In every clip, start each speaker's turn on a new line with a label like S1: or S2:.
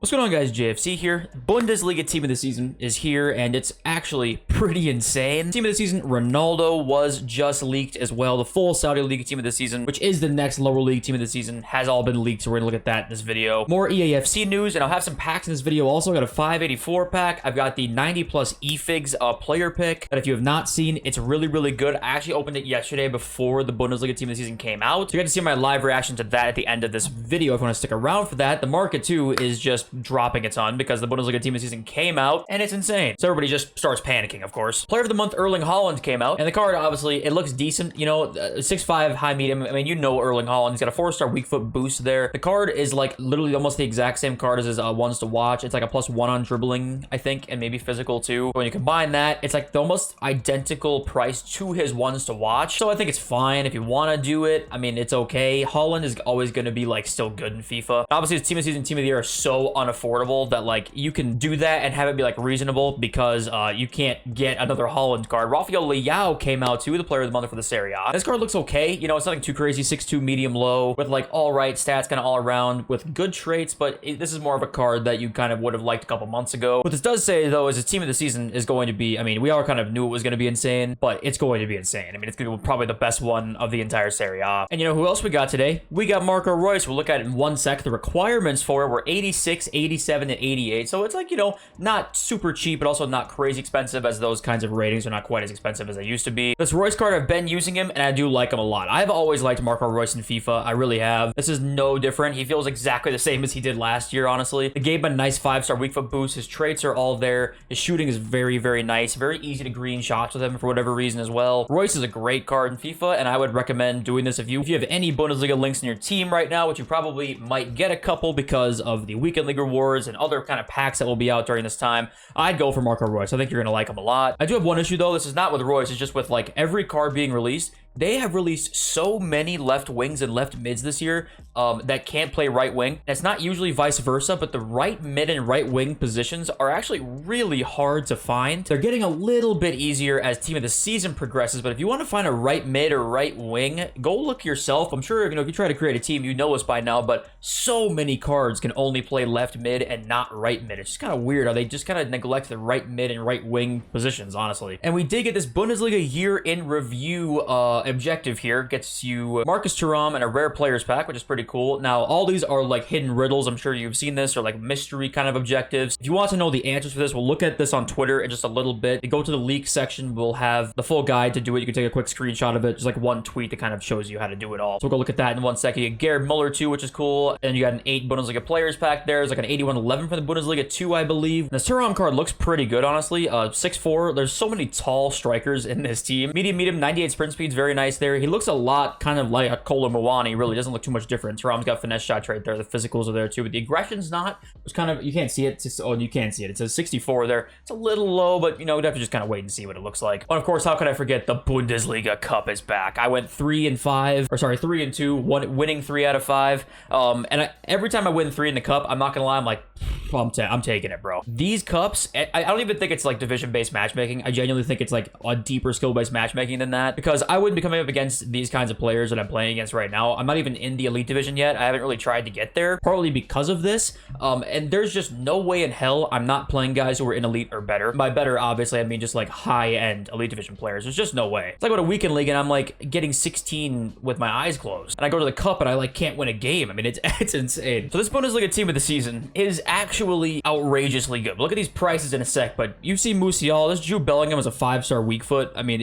S1: What's going on, guys? JFC here. Bundesliga team of the season is here, and it's actually pretty insane. Team of the season, Ronaldo was just leaked as well. The full Saudi League team of the season, which is the next lower league team of the season, has all been leaked, so we're gonna look at that in this video. More EAFC news, and I'll have some packs in this video also. I got a 584 pack. I've got the 90 plus eFigs player pick that if you have not seen, it's really, really good. I actually opened it yesterday before the Bundesliga team of the season came out. So you got to see my live reaction to that at the end of this video if you want to stick around for that. The market too is just dropping a ton because the Bundesliga team of the season came out and it's insane. So everybody just starts panicking, of course. Player of the month, Erling Haaland came out, and the card, obviously, it looks decent. You know, 6'5", high medium. I mean, you know Erling Haaland. He's got a 4-star weak foot boost there. The card is like literally almost the exact same card as his ones to watch. It's like a +1 on dribbling, I think, and maybe physical too. When you combine that, it's like the almost identical price to his ones to watch. So I think it's fine if you want to do it. I mean, it's okay. Haaland is always going to be like still good in FIFA. Obviously, his team of the season, team of the year are so unaffordable that like you can do that and have it be like reasonable because you can't get another Haaland card. Rafael Leao came out too, the player of the month for the Serie A. This card looks okay. You know, it's nothing too crazy. 6'2", medium low with like all right stats, kind of all around with good traits. But this is more of a card that you kind of would have liked a couple months ago. What this does say though is his team of the season is going to be. I mean, we all kind of knew it was going to be insane, but it's going to be insane. I mean, it's going to be probably the best one of the entire Serie A. And you know who else we got today? We got Marco Reus. We'll look at it in 1 sec. The requirements for it were 86, 87, and 88. So it's like, you know, not super cheap, but also not crazy expensive, as those kinds of ratings are not quite as expensive as they used to be. This Reus card, I've been using him, and I do like him a lot. I've always liked Marco Reus in FIFA. I really have. This is no different. He feels exactly the same as he did last year, honestly. It gave him a nice 5-star weak foot boost. His traits are all there. His shooting is very, very nice. Very easy to green shots with him for whatever reason as well. Reus is a great card in FIFA, and I would recommend doing this if you have any Bundesliga links in your team right now, which you probably might get a couple because of the weekend league rewards and other kind of packs that will be out during this time. I'd go for Marco Reus. I think you're going to like him a lot. I do have one issue though. This is not with Reus. It's just with like every card being released. They have released so many left wings and left mids this year that can't play right wing. It's not usually vice versa, but the right mid and right wing positions are actually really hard to find. They're getting a little bit easier as team of the season progresses, but if you want to find a right mid or right wing, go look yourself. I'm sure, you know, if you try to create a team, you know this by now, but so many cards can only play left mid and not right mid. It's just kind of weird how they just kind of neglect the right mid and right wing positions, honestly. And we did get this Bundesliga year in review objective here. Gets you Marcus Thuram and a rare players pack, which is pretty cool. Now, all these are like hidden riddles. I'm sure you've seen this, or like mystery kind of objectives. If you want to know the answers for this, we'll look at this on Twitter in just a little bit. You go to the leak section, we'll have the full guide to do it. You can take a quick screenshot of it, just like one tweet that kind of shows you how to do it all. So we'll go look at that in 1 second. You get Gerd Muller too, which is cool. And you got an 8 Bundesliga players pack there. There's like an 81-11 from the Bundesliga 2, I believe. And this Thuram card looks pretty good, honestly. 6'4". There's so many tall strikers in this team. Medium, 98 sprint speed's very nice there. He looks a lot kind of like a Kolo Muani. Really doesn't look too much different. Thuram's got finesse shot right there. The physicals are there too, but the aggression's not. It's kind of, you can't see it. Oh, you can see it. It says 64 there. It's a little low, but you know, we'd have to just kind of wait and see what it looks like. And of course, how could I forget the Bundesliga Cup is back? I went 3-2, winning 3 out of 5. Every time I win 3 in the cup, I'm not gonna lie, I'm like, I'm taking it, bro. These cups, I don't even think it's like division-based matchmaking. I genuinely think it's like a deeper skill-based matchmaking than that, because I wouldn't be coming up against these kinds of players that I'm playing against right now. I'm not even in the elite division yet. I haven't really tried to get there, partly because of this. And there's just no way in hell I'm not playing guys who are in elite or better. By better, obviously, I mean just like high-end elite division players. There's just no way. It's like I go to weekend league and I'm like getting 16 with my eyes closed, and I go to the cup and I like can't win a game. I mean, it's insane. So this Bundesliga team of the season is actually outrageously good. Look at these prices in a sec, but you see Musiala. This Jude Bellingham is a 5-star weak foot. I mean,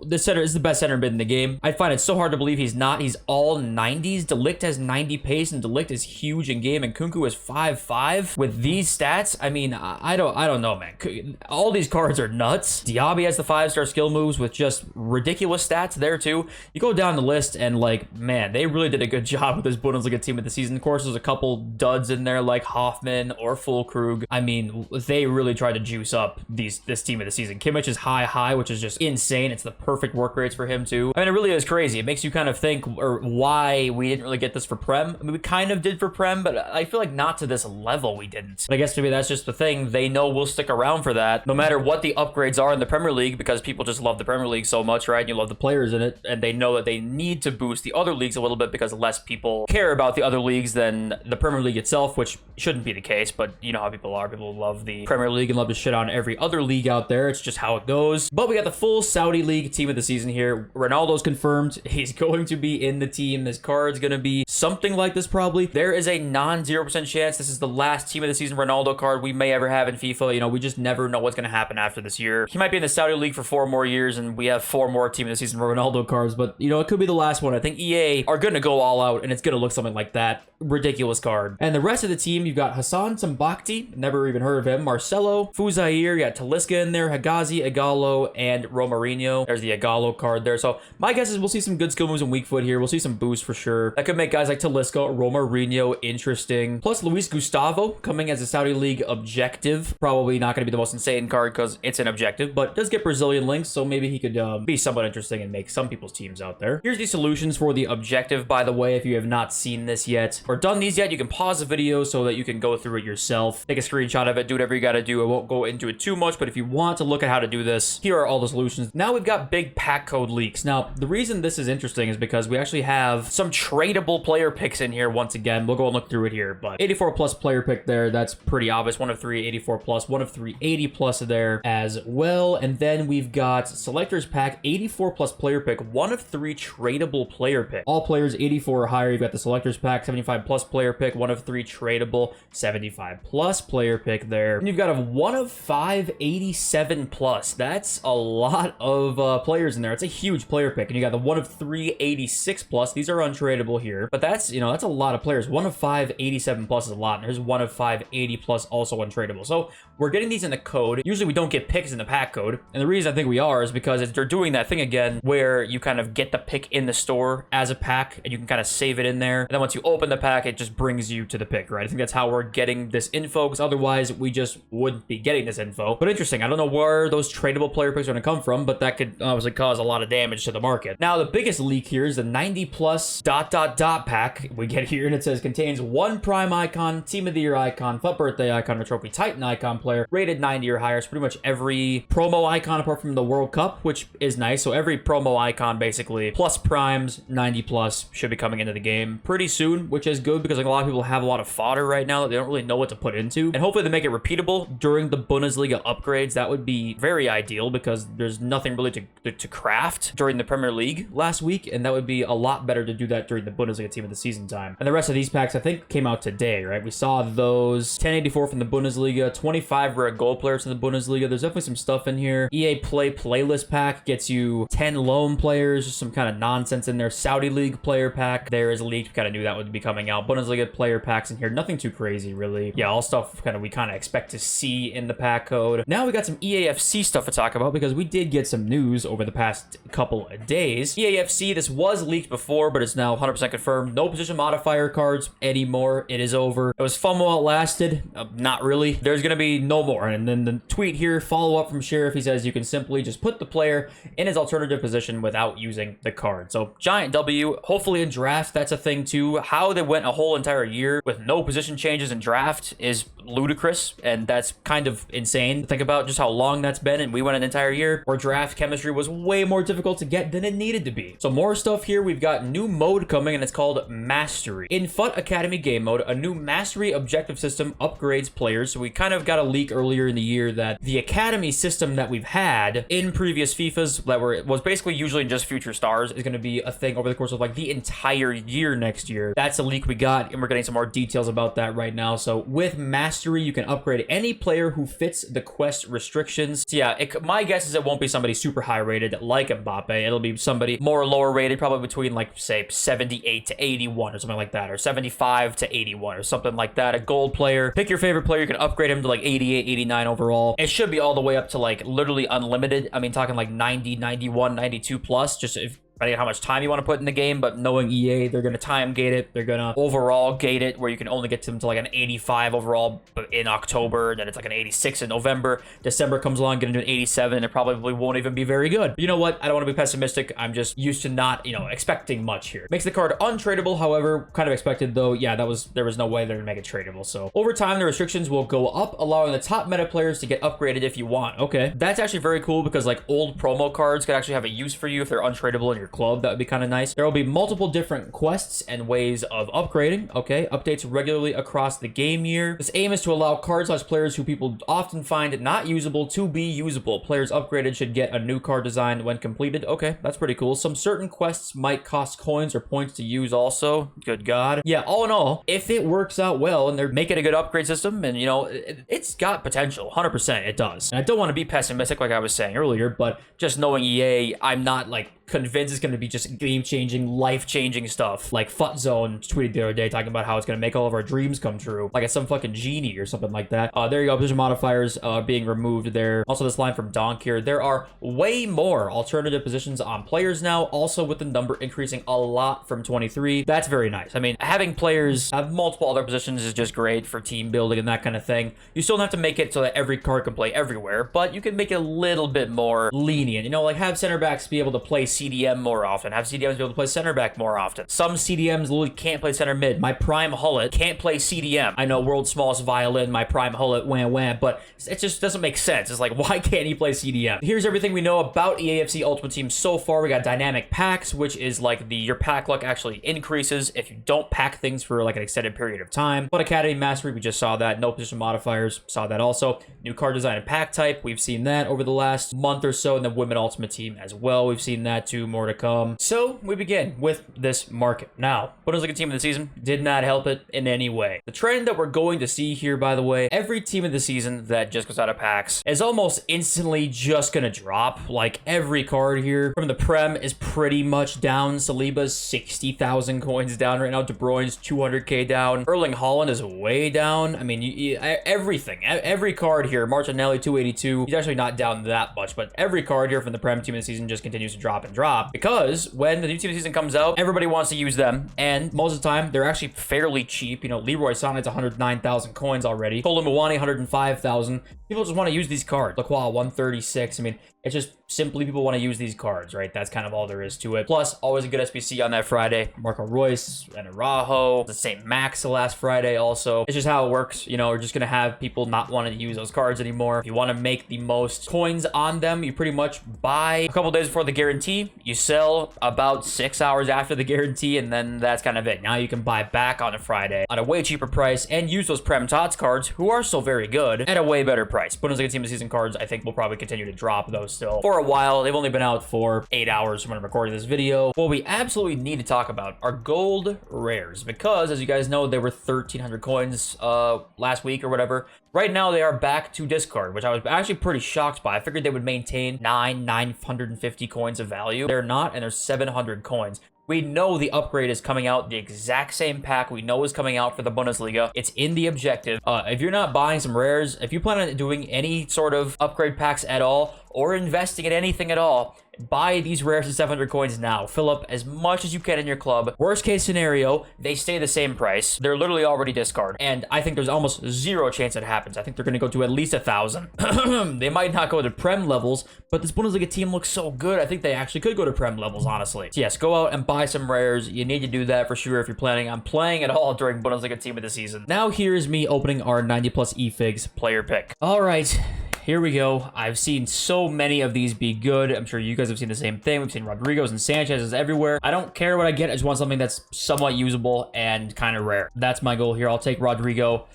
S1: this center is the best center mid in the game. I find it so hard to believe he's not. He's all 90s. Delict has 90 pace, and Delict is huge in game, and Kunku is 5'5". With these stats, I mean, I don't know, man. All these cards are nuts. Diaby has the 5-star skill moves with just ridiculous stats there too. You go down the list, and like, man, they really did a good job with this Bundesliga team of the season. Of course, there's a couple duds in there like Hoffman or Fulkrug. I mean, they really tried to juice up this team of the season. Kimmich is high, which is just insane. It's the perfect work rates for him too. I mean, it really is crazy. It makes you kind of think, or why we didn't really get this for Prem. I mean, we kind of did for Prem, but I feel like not to this level we didn't. But I guess maybe that's just the thing. They know we'll stick around for that, no matter what the upgrades are in the Premier League, because people just love the Premier League so much, right? And you love the players in it, and they know that they need to boost the other leagues a little bit because less people care about the other leagues than the Premier League itself, which shouldn't be the case. but you know how people are. People love the Premier League and love to shit on every other league out there. It's just how it goes. But we got the full Saudi League team of the season here. Ronaldo's confirmed. He's going to be in the team. This card's going to be something like this probably. There is a non-0% chance this is the last team of the season Ronaldo card we may ever have in FIFA. You know, we just never know what's going to happen after this year. He might be in the Saudi League for 4 more years, and we have 4 more team of the season Ronaldo cards, but you know, it could be the last one. I think EA are going to go all out, and it's going to look something like that. Ridiculous card. And the rest of the team, you've got Hassan Tambakti, never even heard of him, Marcelo, Fuzair, you got Talisca in there, Hagazi, Igalo, and Romarinho. There's the Igalo card there. So my guess is we'll see some good skill moves in weak foot here. We'll see some boosts for sure. That could make guys like Talisca, Romarinho interesting. Plus Luis Gustavo coming as a Saudi League objective. Probably not going to be the most insane card because it's an objective, but does get Brazilian links, so maybe he could be somewhat interesting and make some people's teams out there. Here's the solutions for the objective, by the way, if you have not seen this yet or done these yet, you can pause the video so that you can go through it yourself. Take a screenshot of it, do whatever you got to do. I won't go into it too much, but if you want to look at how to do this, here are all the solutions. Now we've got big pack code leaks. Now, the reason this is interesting is because we actually have some tradable player picks in here once again. We'll go and look through it here, but 84 plus player pick there, that's pretty obvious. 1 of 3, 84 plus, 1 of 3, 80 plus there as well. And then we've got selectors pack, 84 plus player pick, 1 of 3 tradable player pick. All players 84 or higher. You've got the selectors pack, 75 plus player pick, 1 of 3 tradable, 75 plus player pick there. And you've got a 1 of 5, 87 plus. That's a lot of players in there. It's a huge player pick. And you got the 1 of 3, 86 plus. These are untradeable here, but that's, you know, that's a lot of players. 1 of 5, 87 plus is a lot. And here's 1 of 5, 80 plus, also untradeable. So we're getting these in the code. Usually we don't get picks in the pack code. And the reason I think we are is because they're doing that thing again where you kind of get the pick in the store as a pack and you can kind of save it in there. And then once you open the pack, it just brings you to the pick, right? I think that's how we're getting this info, because otherwise we just wouldn't be getting this info. But interesting. I don't know where those tradable player picks are going to come from, but that could obviously cause a lot of damage to the market. Now, the biggest leak here is the 90 plus ... pack we get here, and it says contains 1 prime icon, team of the year icon, FUT birthday icon, or trophy titan icon player, rated 90 or higher. It's pretty much every promo icon apart from the World Cup, which is nice. So every promo icon basically, plus primes, 90 plus, should be coming into the game pretty soon, which is good because like a lot of people have a lot of fodder right now that they don't really know what to put into. And hopefully they make it repeatable during the Bundesliga upgrades. That would be very ideal because there's nothing really to craft during the Premier League last week, and that would be a lot better to do that during the Bundesliga team of the season time. And the rest of these packs I think came out today, right? We saw those 1084 from the Bundesliga, 25 rare gold players from the Bundesliga. There's definitely some stuff in here. EA Play playlist pack gets you 10 loan players, just some kind of nonsense in there. Saudi League player pack there is leaked. Kind of knew that would be coming out. Bundesliga player packs in here, nothing too crazy really. Yeah, all stuff we kind of expect to see in the pack code. Now we got some EAFC stuff to talk about because we did get some news over the past couple of days. EAFC, this was leaked before, but it's now 100% confirmed. No position modifier cards anymore. It is over. It was fun while it lasted. Not really. There's going to be no more. And then the tweet here, follow up from Sheriff, he says you can simply just put the player in his alternative position without using the card. So giant W. Hopefully in draft, that's a thing too. How they went a whole entire year with no position changes in draft is ludicrous, and that's kind of insane to think about just how long that's been. And we went an entire year where draft chemistry was way more difficult to get than it needed to be. So more stuff here. We've got new mode coming, and it's called Mastery. In FUT Academy game mode, a new Mastery objective system upgrades players. So we kind of got a leak earlier in the year that the Academy system that we've had in previous FIFAs that was basically usually just future stars is going to be a thing over the course of like the entire year next year. That's a leak we got, and we're getting some more details about that right now. So with Mastery, you can upgrade any player who fits the quest restrictions. So yeah, my guess is it won't be somebody super high rated like Mbappe. It'll be somebody more lower rated, probably between like say 78 to 81 or something like that, or 75 to 81 or something like that. A gold player. Pick your favorite player. You can upgrade him to like 88, 89 overall. It should be all the way up to like literally unlimited. I mean, talking like 90, 91, 92 plus, just if depending on how much time you want to put in the game, but knowing EA, they're going to time gate it. They're going to overall gate it where you can only get them to like an 85 overall in October. Then it's like an 86 in November. December comes along, get into an 87, and it probably won't even be very good. But you know what? I don't want to be pessimistic. I'm just used to not, expecting much here. Makes the card untradeable, however, kind of expected though. Yeah, there was no way they're going to make it tradable. So over time, the restrictions will go up, allowing the top meta players to get upgraded if you want. Okay. That's actually very cool because like old promo cards could actually have a use for you if they're untradeable in your your club. That would be kind of nice. There will be multiple different quests and ways of upgrading. Okay, updates regularly across the game year. This aim is to allow card/players who people often find not usable to be usable. Players upgraded should get a new card design when completed. Okay, that's pretty cool. Some certain quests might cost coins or points to use also. Good God. Yeah, all in all, if it works out well and they're making a good upgrade system, and you know, it's got potential. 100% it does. And I don't want to be pessimistic like I was saying earlier, but just knowing EA, I'm not like convinced it's going to be just game-changing, life-changing stuff. Like Futzone tweeted the other day talking about how it's going to make all of our dreams come true. Like it's some fucking genie or something like that. There you go. Position modifiers being removed there. Also this line from Donk here. There are way more alternative positions on players now. Also with the number increasing a lot from 23. That's very nice. I mean, having players have multiple other positions is just great for team building and that kind of thing. You still don't have to make it so that every card can play everywhere, but you can make it a little bit more lenient. You know, like have center backs be able to play CDM more often. Have CDMs be able to play center back more often. Some CDMs literally can't play center mid. My prime Hullet can't play CDM. I know world's smallest violin, my prime Hullet, wham wham, but it just doesn't make sense. It's like, why can't he play CDM? Here's everything we know about EAFC Ultimate Team so far. We got dynamic packs, which is like your pack luck actually increases if you don't pack things for like an extended period of time. But Academy Mastery, we just saw that. No position modifiers, saw that also. New card design and pack type, we've seen that over the last month or so. And the Women Ultimate Team as well, we've seen that too. More to come. So we begin with this market. Now, Bundesliga team of the season did not help it in any way. The trend that we're going to see here, by the way, every team of the season that just goes out of packs is almost instantly just gonna drop. Like every card here from the Prem is pretty much down. Saliba's 60,000 coins down right now. De Bruyne's 200k down. Erling Haaland is way down. I mean, everything, every card here. Martinelli 282. He's actually not down that much, but every card here from the Prem team of the season just continues to drop and drop. Because when the new team of the season comes out, everybody wants to use them, and most of the time they're actually fairly cheap. You know, Leroy Sanet's 109,000 coins already. Kolo Muani 105,000. People just want to use these cards. Lacroix 136. I mean, it's just simply people want to use these cards, right? That's kind of all there is to it. Plus, always a good SBC on that Friday. Marco Reus and Araujo. The same Max the last Friday also. It's just how it works. You know, we're just going to have people not wanting to use those cards anymore. If you want to make the most coins on them, you pretty much buy a couple days before the guarantee. You sell about 6 hours after the guarantee, and then that's kind of it. Now you can buy back on a Friday at a way cheaper price and use those Prem TOTS cards, who are still very good, at a way better price. Bundesliga team of the season cards, I think, will probably continue to drop those still for a while. They've only been out for 8 hours from when I'm recording this video. What we absolutely need to talk about are gold rares, because as you guys know, there were 1,300 coins last week or whatever. Right now, they are back to discard, which I was actually pretty shocked by. I figured they would maintain 950 coins of value. They're not, and there's 700 coins. We know the upgrade is coming out. The exact same pack we know is coming out for the Bundesliga. It's in the objective. If you're not buying some rares, if you plan on doing any sort of upgrade packs at all, or investing in anything at all, buy these rares and 700 coins now. Fill up as much as you can in your club. Worst case scenario, they stay the same price. They're literally already discard. And I think there's almost zero chance it happens. I think they're going to go to at least 1,000. They might not go to Prem levels, but this Bundesliga team looks so good. I think they actually could go to Prem levels, honestly. So yes, go out and buy some rares. You need to do that for sure if you're planning on playing at all during Bundesliga team of the season. Now here's me opening our 90 plus eFigs player pick. All right. Here we go. I've seen so many of these be good. I'm sure you guys have seen the same thing. We've seen Rodrigo's and Sanchez's everywhere. I don't care what I get. I just want something that's somewhat usable and kind of rare. That's my goal here. I'll take Rodrigo.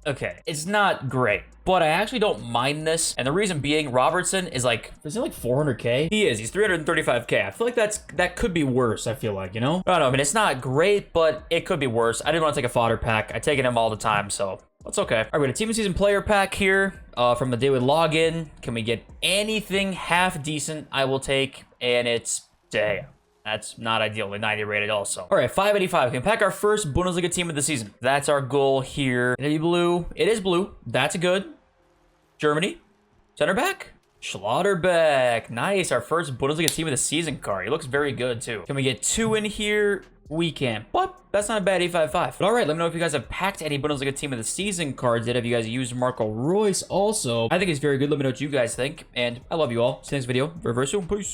S1: Okay, it's not great, but I actually don't mind this. And the reason being, Robertson is like, is he like 400k? He is. He's 335k. I feel like that could be worse, I feel like, you know? I don't know. I mean, it's not great, but it could be worse. I didn't want to take a fodder pack. I take him all the time, so that's okay. All right, we got a team of season player pack here from the day with login. Can we get anything half decent? I will take, and it's De Gea. That's not ideal. 90 rated also. All right, 585. We can pack our first Bundesliga team of the season. That's our goal here. Can it be blue? It is blue. That's good. Germany. Center back. Schlotterbeck. Nice. Our first Bundesliga team of the season card. He looks very good, too. Can we get 2 in here? We can. But that's not a bad 855. But all right, let me know if you guys have packed any Bundesliga team of the season cards yet. Have you guys used Marco Reus also? I think it's very good. Let me know what you guys think. And I love you all. See you next video very, very soon. Peace.